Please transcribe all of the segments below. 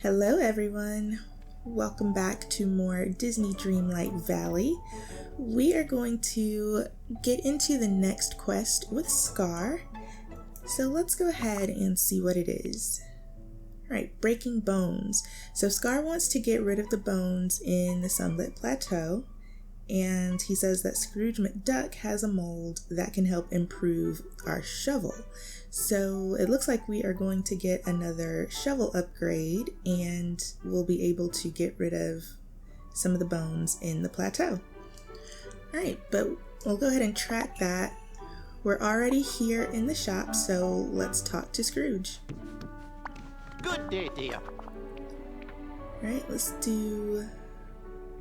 Hello everyone, welcome back to more Disney Dreamlight Valley. We are going to get into the next quest with Scar, so let's go ahead and see what it is. Alright, breaking bones. So Scar wants to get rid of the bones in the Sunlit Plateau, and he says that Scrooge McDuck has a mold that can help improve our shovel. So it looks like we are going to get another shovel upgrade and we'll be able to get rid of some of the bones in the plateau. Alright, but we'll go ahead and track that. We're already here in the shop, so let's talk to Scrooge. Good day, dear. Alright, let's do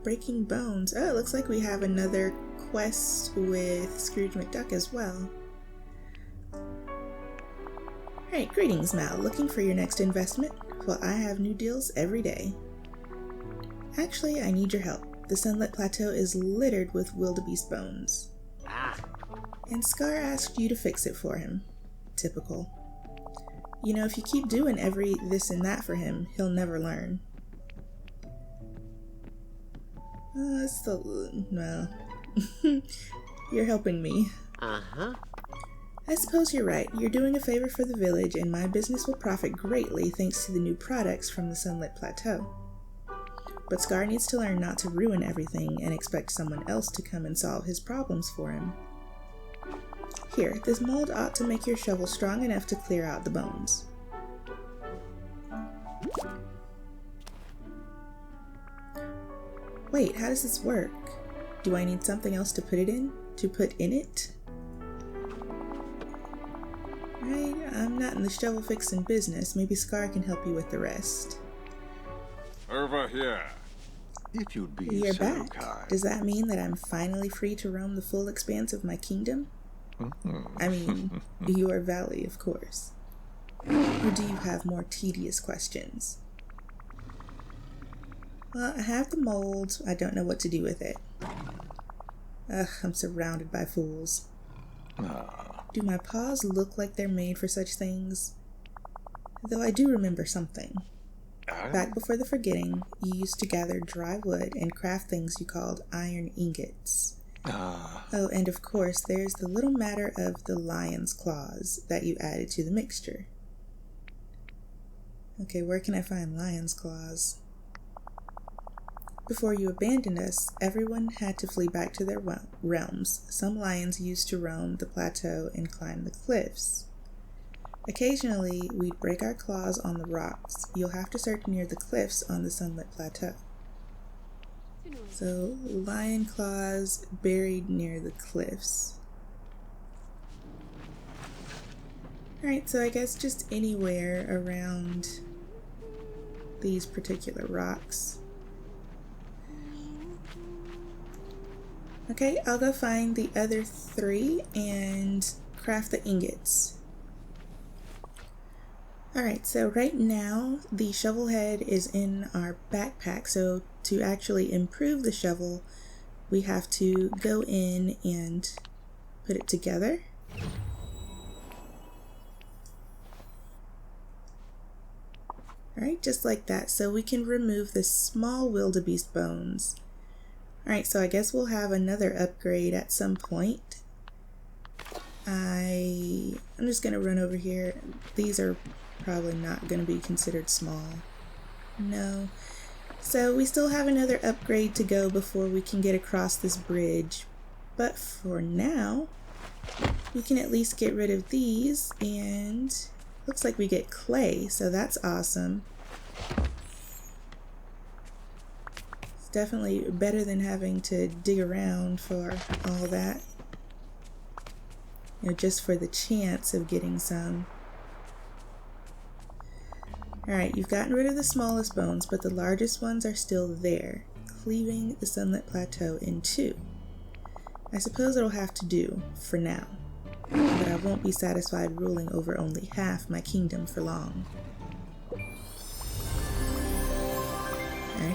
breaking bones. Oh, it looks like we have another quest with Scrooge McDuck as well. Alright, greetings Mal, looking for your next investment? Well, I have new deals every day. Actually, I need your help. The Sunlit Plateau is littered with wildebeest bones. And Scar asked you to fix it for him. Typical. You know, if you keep doing every this and that for him, he'll never learn. Well, you're helping me. I suppose you're right. You're doing a favor for the village, and my business will profit greatly thanks to the new products from the Sunlit Plateau. But Scar needs to learn not to ruin everything and expect someone else to come and solve his problems for him. Here, this mold ought to make your shovel strong enough to clear out the bones. Wait, how does this work? Do I need something else to put in it? Right, I'm not in the shovel fixing business. Maybe Scar can help you with the rest. Over here. If you'd be You're so back. kind. Does that mean that I'm finally free to roam the full expanse of my kingdom? I mean, your valley, of course. Or do you have more tedious questions? Well, I have the mold. I don't know what to do with it. Ugh, I'm surrounded by fools. Do my paws look like they're made for such things? Though I do remember something. Back before the forgetting, you used to gather dry wood and craft things you called iron ingots. Oh, and of course, there's the little matter of the lion's claws that you added to the mixture. Okay, where can I find lion's claws? Before you abandoned us, everyone had to flee back to their realms. Some lions used to roam the plateau and climb the cliffs. Occasionally, we'd break our claws on the rocks. You'll have to search near the cliffs on the Sunlit Plateau. So, lion claws buried near the cliffs. Alright, so I guess just anywhere around these particular rocks. Okay, I'll go find the other 3 and craft the ingots. Alright, so right now the shovel head is in our backpack, so to actually improve the shovel, we have to go in and put it together. Alright, just like that, so we can remove the small wildebeest bones. Alright, so I guess we'll have another upgrade at some point. I'm just going to run over here. These are probably not going to be considered small. No. So we still have another upgrade to go before we can get across this bridge. But for now, we can at least get rid of these, and looks like we get clay, so that's awesome. Definitely better than having to dig around for all that. You know, just for the chance of getting some. Alright, you've gotten rid of the smallest bones, but the largest ones are still there, cleaving the Sunlit Plateau in 2. I suppose it'll have to do, for now. But I won't be satisfied ruling over only half my kingdom for long.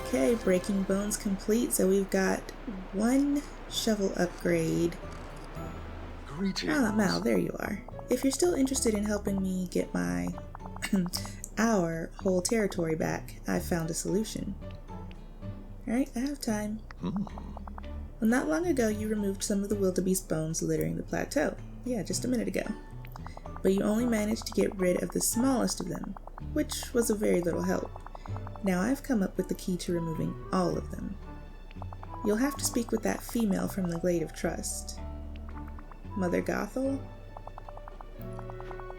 Okay, breaking bones complete, so we've got 1 shovel upgrade. Greetings. Ah, Mal, there you are. If you're still interested in helping me get my our whole territory back, I've found a solution. Alright, I have time. Well, not long ago you removed some of the wildebeest bones littering the plateau. Yeah, just a minute ago. But you only managed to get rid of the smallest of them, which was of very little help. Now I've come up with the key to removing all of them. You'll have to speak with that female from the Glade of Trust. Mother Gothel?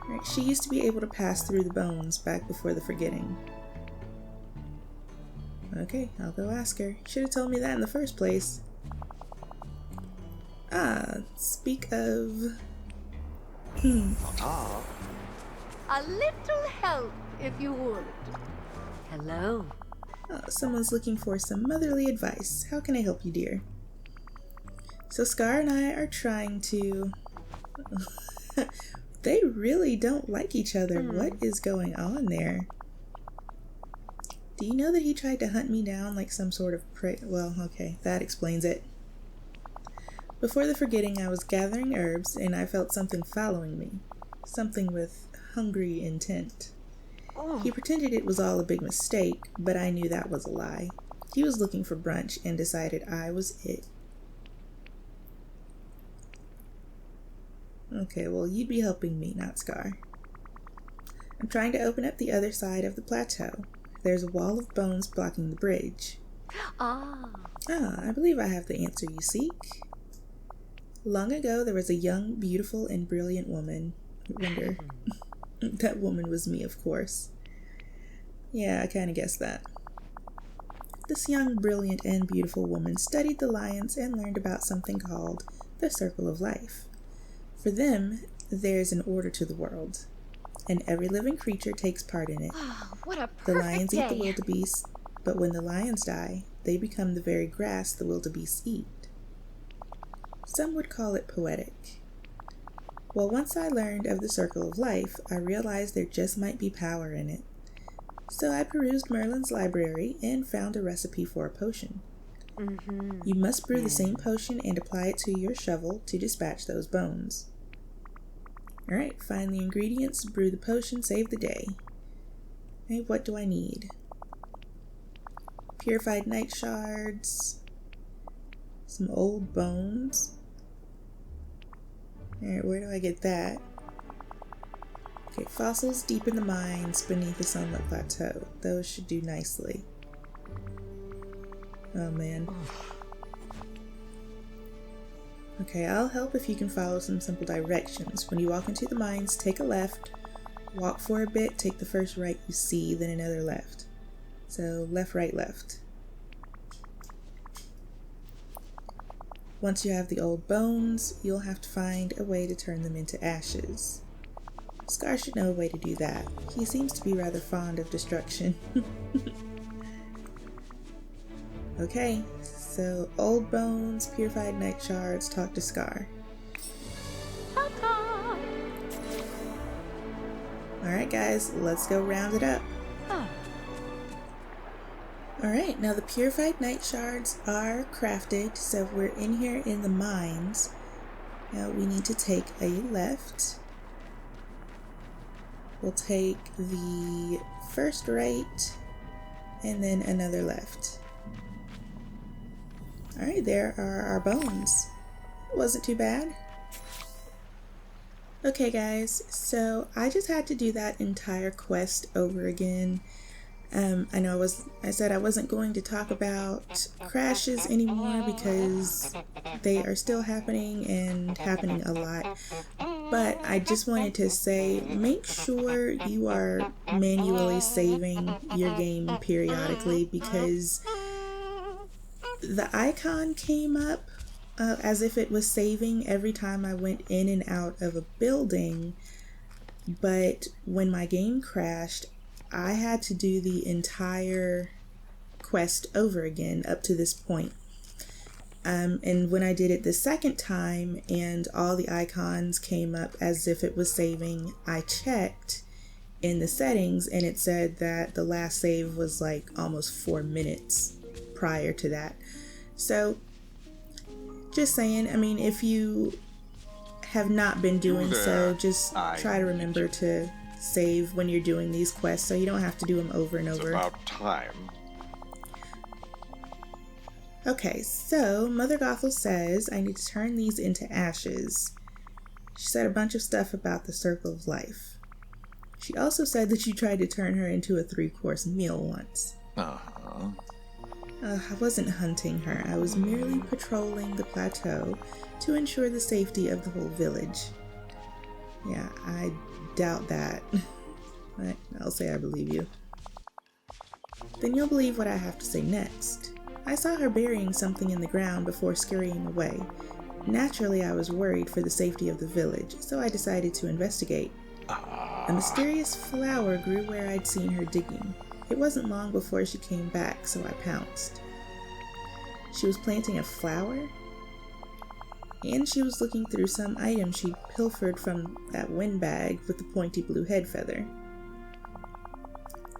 Right, she used to be able to pass through the bones back before the forgetting. Okay, I'll go ask her. Should have told me that in the first place. Speak of... A little help, if you would. Hello. Oh, someone's looking for some motherly advice. How can I help you, dear? So Scar and I are trying to... They really don't like each other. What is going on there? Do you know that he tried to hunt me down like some sort of prey? Well, okay, that explains it. Before the forgetting, I was gathering herbs and I felt something following me. Something with hungry intent. He pretended it was all a big mistake, but I knew that was a lie. He was looking for brunch and decided I was it. Okay, well, you'd be helping me, not Scar. I'm trying to open up the other side of the plateau. There's a wall of bones blocking the bridge. I believe I have the answer you seek. Long ago, there was a young, beautiful, and brilliant woman. Wonder. That woman was me, of course. Yeah, I kind of guessed that. This young, brilliant, and beautiful woman studied the lions and learned about something called the Circle of Life. For them, there's an order to the world, and every living creature takes part in it. What a perfect The lions day. eat the wildebeest, but when the lions die, they become the very grass the wildebeest eat. Some would call it poetic. Well, once I learned of the Circle of Life, I realized there just might be power in it. So I perused Merlin's library and found a recipe for a potion. You must brew the same potion and apply it to your shovel to dispatch those bones. Alright, find the ingredients, brew the potion, save the day. Hey, what do I need? Purified night shards. Some old bones. Alright, where do I get that? Okay, fossils deep in the mines beneath the sunlit plateau. Those should do nicely. Oh man. Okay, I'll help if you can follow some simple directions. When you walk into the mines, take a left, walk for a bit, take the first right you see, then another left. So left, right, left. Once you have the old bones, you'll have to find a way to turn them into ashes. Scar should know a way to do that. He seems to be rather fond of destruction. Okay, so old bones, purified night shards, talk to Scar. Alright guys, let's go round it up. Alright, now the purified night shards are crafted, so we're in here in the mines. Now we need to take a left. We'll take the first right, and then another left. Alright, there are our bones. Wasn't too bad. Okay guys, so I just had to do that entire quest over again. I know I said I wasn't going to talk about crashes anymore because they are still happening and happening a lot. But I just wanted to say, make sure you are manually saving your game periodically, because the icon came up as if it was saving every time I went in and out of a building, but when my game crashed, I had to do the entire quest over again up to this point. And when I did it the second time and all the icons came up as if it was saving, I checked in the settings and it said that the last save was like almost 4 minutes prior to that. So just saying, I mean, if you have not been doing so, just try to remember to save when you're doing these quests so you don't have to do them over and It's over. about time. Okay, so Mother Gothel says I need to turn these into ashes. She said a bunch of stuff about the circle of life. She also said that you tried to turn her into a 3-course meal once. Uh-huh. I wasn't hunting her. I was merely patrolling the plateau to ensure the safety of the whole village. Yeah, I doubt that. But I'll say I believe you. Then you'll believe what I have to say next. I saw her burying something in the ground before scurrying away. Naturally, I was worried for the safety of the village, so I decided to investigate. A mysterious flower grew where I'd seen her digging. It wasn't long before she came back, so I pounced. She was planting a flower, and she was looking through some item she'd pilfered from that windbag with the pointy blue head feather.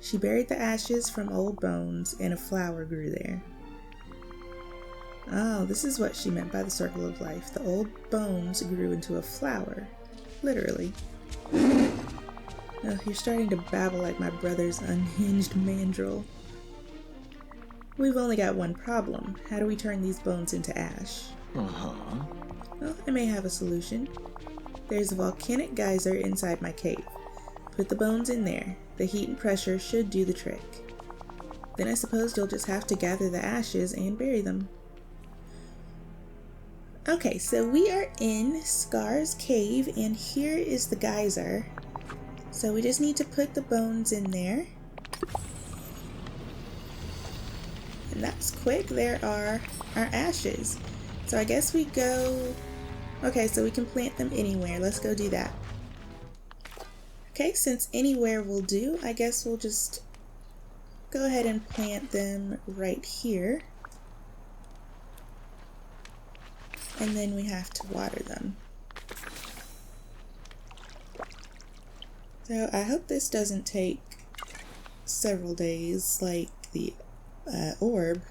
She buried the ashes from old bones, and a flower grew there. Oh, this is what she meant by the circle of life. The old bones grew into a flower. Literally. Oh, you're starting to babble like my brother's unhinged mandrill. We've only got one problem. How do we turn these bones into ash? Uh-huh. Well, I may have a solution. There's a volcanic geyser inside my cave. Put the bones in there. The heat and pressure should do the trick. Then I suppose you'll just have to gather the ashes and bury them. Okay, so we are in Scar's cave, and here is the geyser. So we just need to put the bones in there. And that's quick. There are our ashes. So I guess we go... Okay, so we can plant them anywhere. Let's go do that. Okay, since anywhere will do, I guess we'll just go ahead and plant them right here. And then we have to water them. So I hope this doesn't take several days like the orb.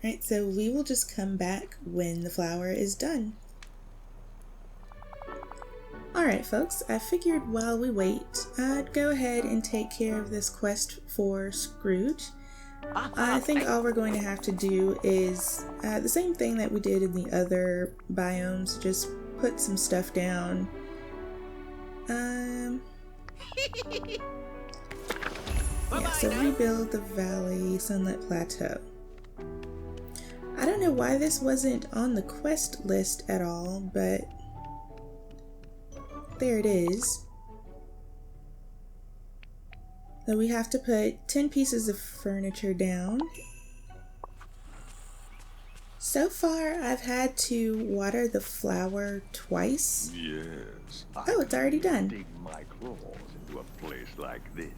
Alright, so we will just come back when the flower is done. Alright folks, I figured while we wait, I'd go ahead and take care of this quest for Scrooge. I think all we're going to have to do is the same thing that we did in the other biomes, just put some stuff down. Yeah, so rebuild the valley, Sunlit Plateau. I don't know why this wasn't on the quest list at all, but there it is. So we have to put 10 pieces of furniture down. So far, I've had to water the flower twice. Yes. Oh, it's already done. Dig my claws into a place like this.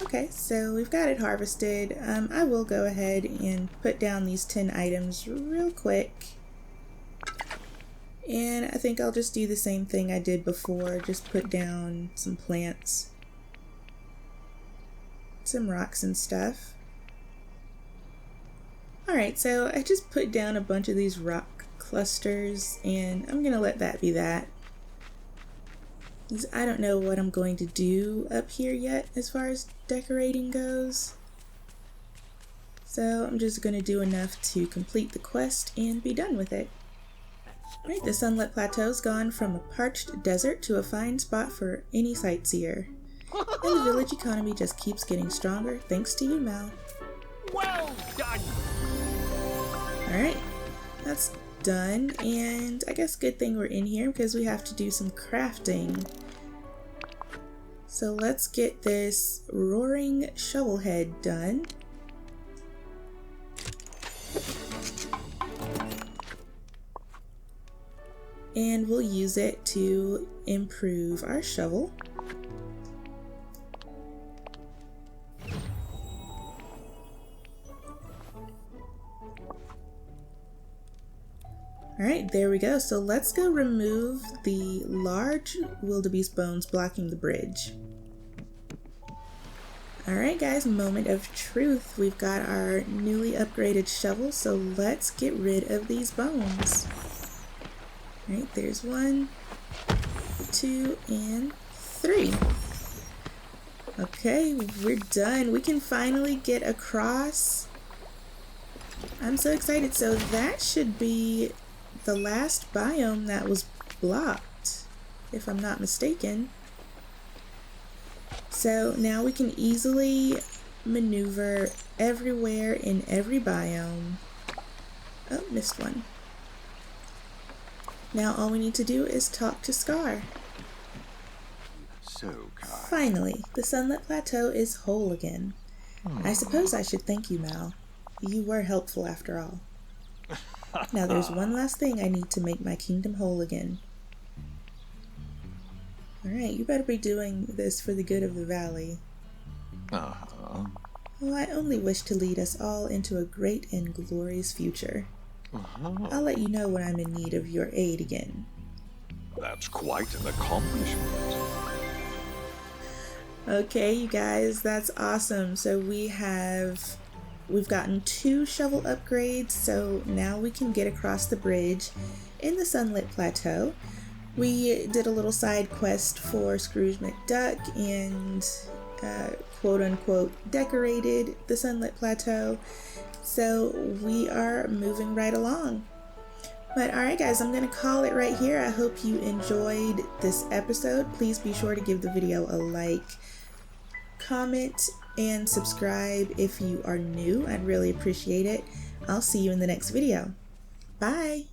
Okay, so we've got it harvested. I will go ahead and put down these 10 items real quick. And I think I'll just do the same thing I did before, just put down some plants. Some rocks and stuff. Alright, so I just put down a bunch of these rock clusters, and I'm gonna let that be that. Because I don't know what I'm going to do up here yet as far as decorating goes. So I'm just gonna do enough to complete the quest and be done with it. Alright, the Sunlit Plateau's gone from a parched desert to a fine spot for any sightseer. And the village economy just keeps getting stronger thanks to you, Mal. Well done! Alright, that's done, and I guess good thing we're in here because we have to do some crafting. So let's get this roaring shovel head done. And we'll use it to improve our shovel. Alright, there we go. So let's go remove the large wildebeest bones blocking the bridge. Alright guys, moment of truth. We've got our newly upgraded shovel, so let's get rid of these bones. Alright, there's 1, 2, and 3. Okay, we're done. We can finally get across. I'm so excited. So that should be the last biome that was blocked, if I'm not mistaken. So now we can easily maneuver everywhere in every biome. Oh, missed one. Now all we need to do is talk to Scar. So kind. Finally, the Sunlit Plateau is whole again. I suppose I should thank you, Mal. You were helpful after all. Now there's one last thing I need to make my kingdom whole again. Alright, you better be doing this for the good of the valley. Uh-huh. Well, I only wish to lead us all into a great and glorious future. I'll let you know when I'm in need of your aid again. That's quite an accomplishment. Okay, you guys, that's awesome. So we've gotten 2 shovel upgrades, so now we can get across the bridge in the Sunlit Plateau. We did a little side quest for Scrooge McDuck and quote-unquote decorated the Sunlit Plateau. So we are moving right along. But alright guys, I'm going to call it right here. I hope you enjoyed this episode. Please be sure to give the video a like, comment, and subscribe if you are new. I'd really appreciate it. I'll see you in the next video. Bye!